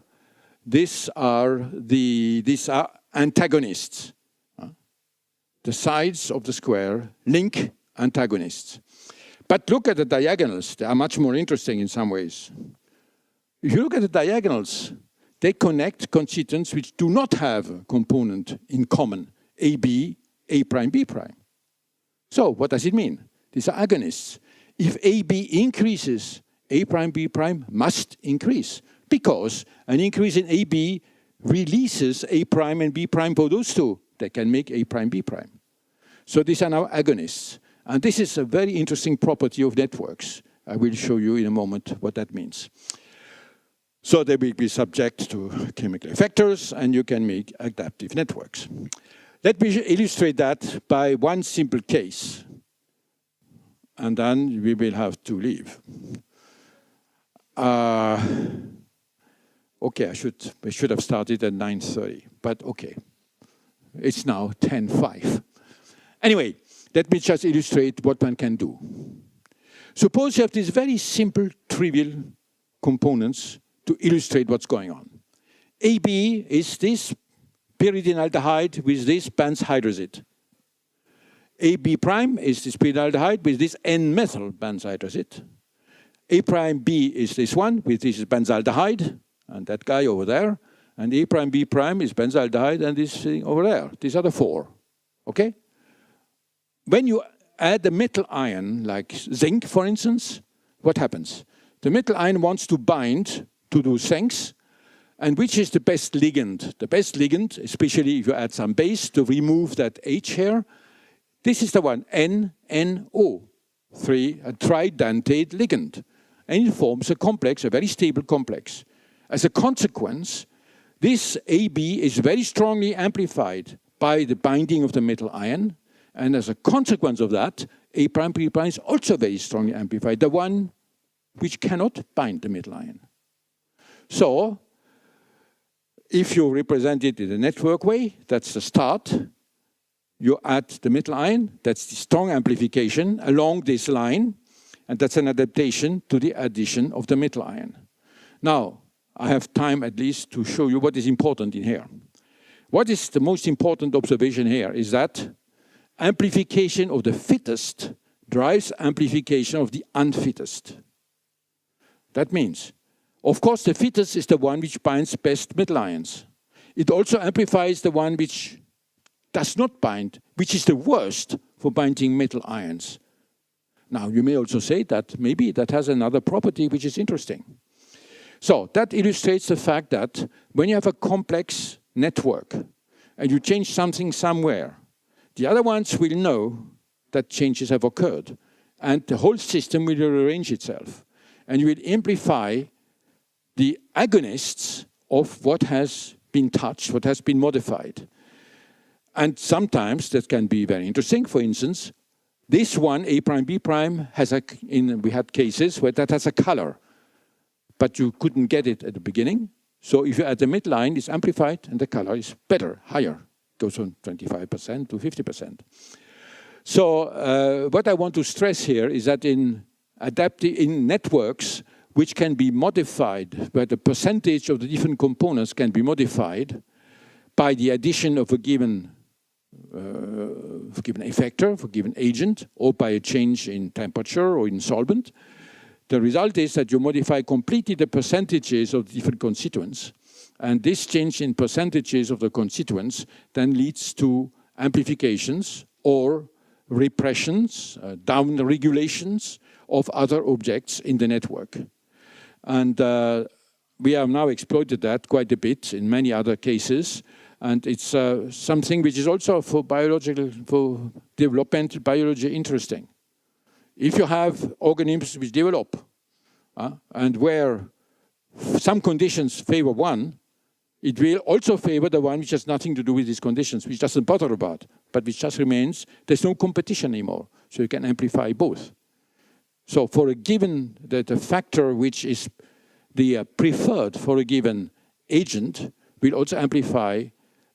these are antagonists. the sides of the square link antagonists. But look at the diagonals. They are much more interesting in some ways. If you look at the diagonals, they connect constituents which do not have a component in common, AB, A prime, B prime. So what does it mean? These are agonists. If AB increases, A prime, B prime must increase, because an increase in AB releases A prime and B prime for those two. They can make A prime, B prime. So these are now agonists. And this is a very interesting property of networks. I will show you in a moment what that means. So they will be subject to chemical effectors, and you can make adaptive networks. Let me illustrate that by one simple case. And then we will have to leave. Okay, I should have started at 9:30, but okay. It's now 10:05. Anyway, let me just illustrate what one can do. Suppose you have these very simple, trivial components to illustrate what's going on. AB is this pyridinaldehyde with this benzhydrazide. AB prime is this pyridinaldehyde with this N-methyl benzhydrazide. A prime B is this one with this benzaldehyde, and that guy over there. And A prime B prime is benzaldehyde and this thing over there. These are the four. Okay? When you add a metal ion, like zinc, for instance, what happens? The metal ion wants to bind to those things. And which is the best ligand? The best ligand, especially if you add some base to remove that H here, this is the one, NNO3, a tridentate ligand. And it forms a complex, a very stable complex. As a consequence, this AB is very strongly amplified by the binding of the metal ion. And as a consequence of that, A prime, B prime is also very strongly amplified, the one which cannot bind the metal ion. So, if you represent it in a network way, that's the start. You add the metal ion, that's the strong amplification along this line, and that's an adaptation to the addition of the metal ion. Now, I have time at least to show you what is important in here. What is the most important observation here is that amplification of the fittest drives amplification of the unfittest. That means, of course, the fittest is the one which binds best metal ions. It also amplifies the one which does not bind, which is the worst for binding metal ions. Now, you may also say that maybe that has another property which is interesting. So that illustrates the fact that when you have a complex network and you change something somewhere, the other ones will know that changes have occurred, and the whole system will rearrange itself. And you will amplify the agonists of what has been touched, what has been modified. And sometimes that can be very interesting. For instance, this one, A prime, B prime, we had cases where that has a color, but you couldn't get it at the beginning. So if you add the midline, it's amplified and the color is better, higher. It goes from 25% to 50%. So what I want to stress here is that in networks, which can be modified, where the percentage of the different components can be modified by the addition of a given effector, for a given agent, or by a change in temperature or in solvent. The result is that you modify completely the percentages of the different constituents. And this change in percentages of the constituents then leads to amplifications or repressions, down-regulations of other objects in the network. And we have now exploited that quite a bit in many other cases. And it's something which is also for developmental biology interesting. If you have organisms which develop, and where some conditions favor one, it will also favor the one which has nothing to do with these conditions, which doesn't bother about, but which just remains, there's no competition anymore. So you can amplify both. So for a given, the factor which is the preferred for a given agent will also amplify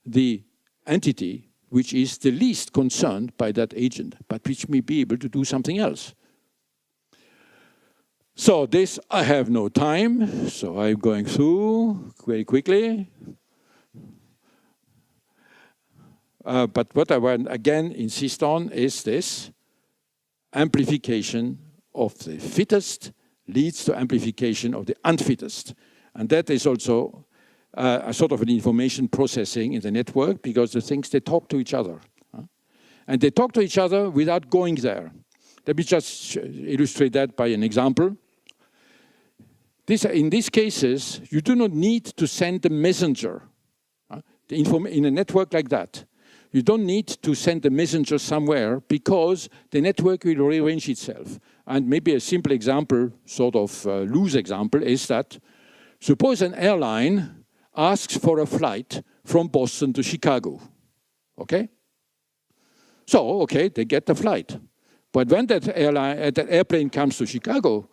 the entity which is the least concerned by that agent, but which may be able to do something else. So this, I have no time, so I'm going through very quickly. But what I want again insist on is this: amplification of the fittest leads to amplification of the unfittest. And that is also a sort of an information processing in the network, because the things, they talk to each other. And they talk to each other without going there. Let me just illustrate that by an example. In these cases, you do not need to send a messenger. In a network like that, you don't need to send a messenger somewhere, because the network will rearrange itself. And maybe a simple example, sort of loose example, is that suppose an airline asks for a flight from Boston to Chicago. Okay? So, okay, they get the flight. But when that airplane comes to Chicago,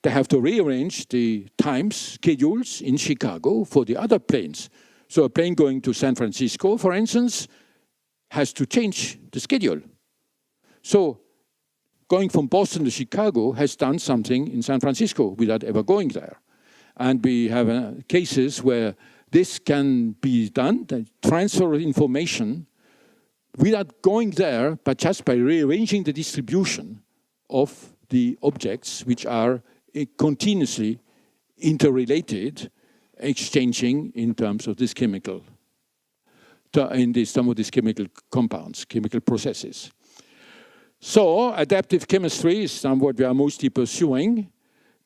they have to rearrange the time schedules in Chicago for the other planes. So a plane going to San Francisco, for instance, has to change the schedule. So going from Boston to Chicago has done something in San Francisco without ever going there. And we have cases where this can be done, the transfer of information, without going there, but just by rearranging the distribution of the objects, which are continuously interrelated, exchanging in terms of this chemical, some of these chemical compounds, chemical processes. So adaptive chemistry is what we are mostly pursuing,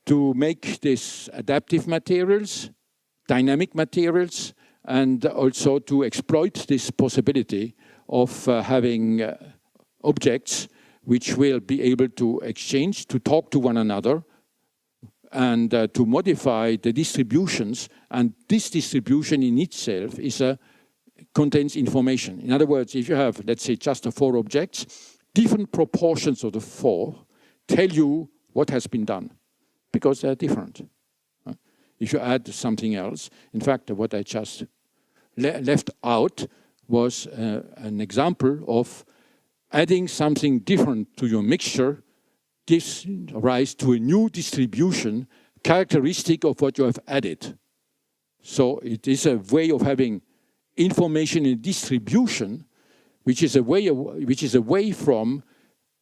to make these adaptive materials, dynamic materials, and also to exploit this possibility of having objects which will be able to exchange, to talk to one another, and to modify the distributions. And this distribution in itself contains information. In other words, if you have, let's say, just the 4 objects, different proportions of the 4 tell you what has been done, because they are different. If you add something else, in fact, what I just left out was an example of adding something different to your mixture gives rise to a new distribution characteristic of what you have added. So it is a way of having information in distribution, which is away from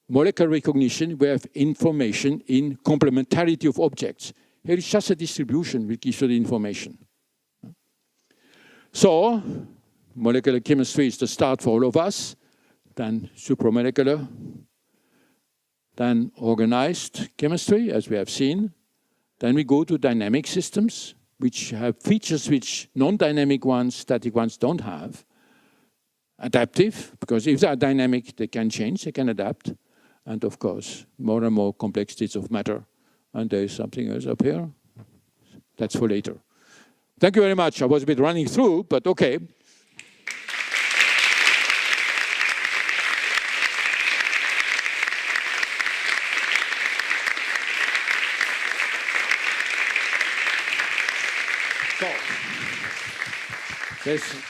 molecular recognition, where we have information in complementarity of objects. Here is just a distribution which gives you the information. So molecular chemistry is the start for all of us, then supramolecular, then organized chemistry, as we have seen. Then we go to dynamic systems, which have features which non-dynamic ones, static ones don't have. Adaptive, because if they are dynamic, they can change, they can adapt. And of course, more and more complex states of matter. And there is something else up here. That's for later. Thank you very much. I was a bit running through, but okay.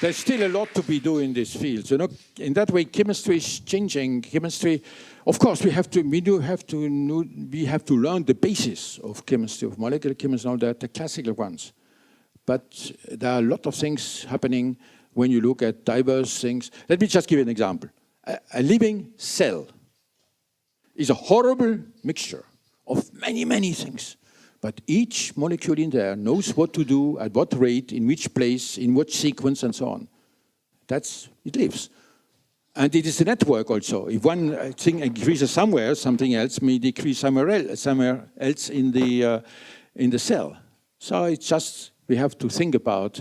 There's still a lot to be done in this field. You know, in that way, chemistry is changing. Chemistry, of course, we have to learn the basis of chemistry, of molecular chemistry, all that, the classical ones. But there are a lot of things happening when you look at diverse things. Let me just give you an example. A living cell is a horrible mixture of many, many things. But each molecule in there knows what to do, at what rate, in which place, in what sequence, and so on. It lives. And it is a network also. If one thing increases somewhere, something else may decrease somewhere else in the cell. So it's just, we have to think about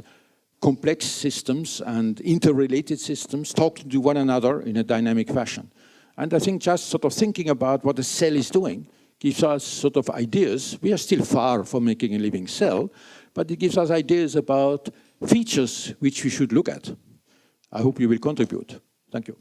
complex systems and interrelated systems talking to one another in a dynamic fashion. And I think just sort of thinking about what a cell is doing gives us sort of ideas. We are still far from making a living cell, but it gives us ideas about features which we should look at. I hope you will contribute. Thank you.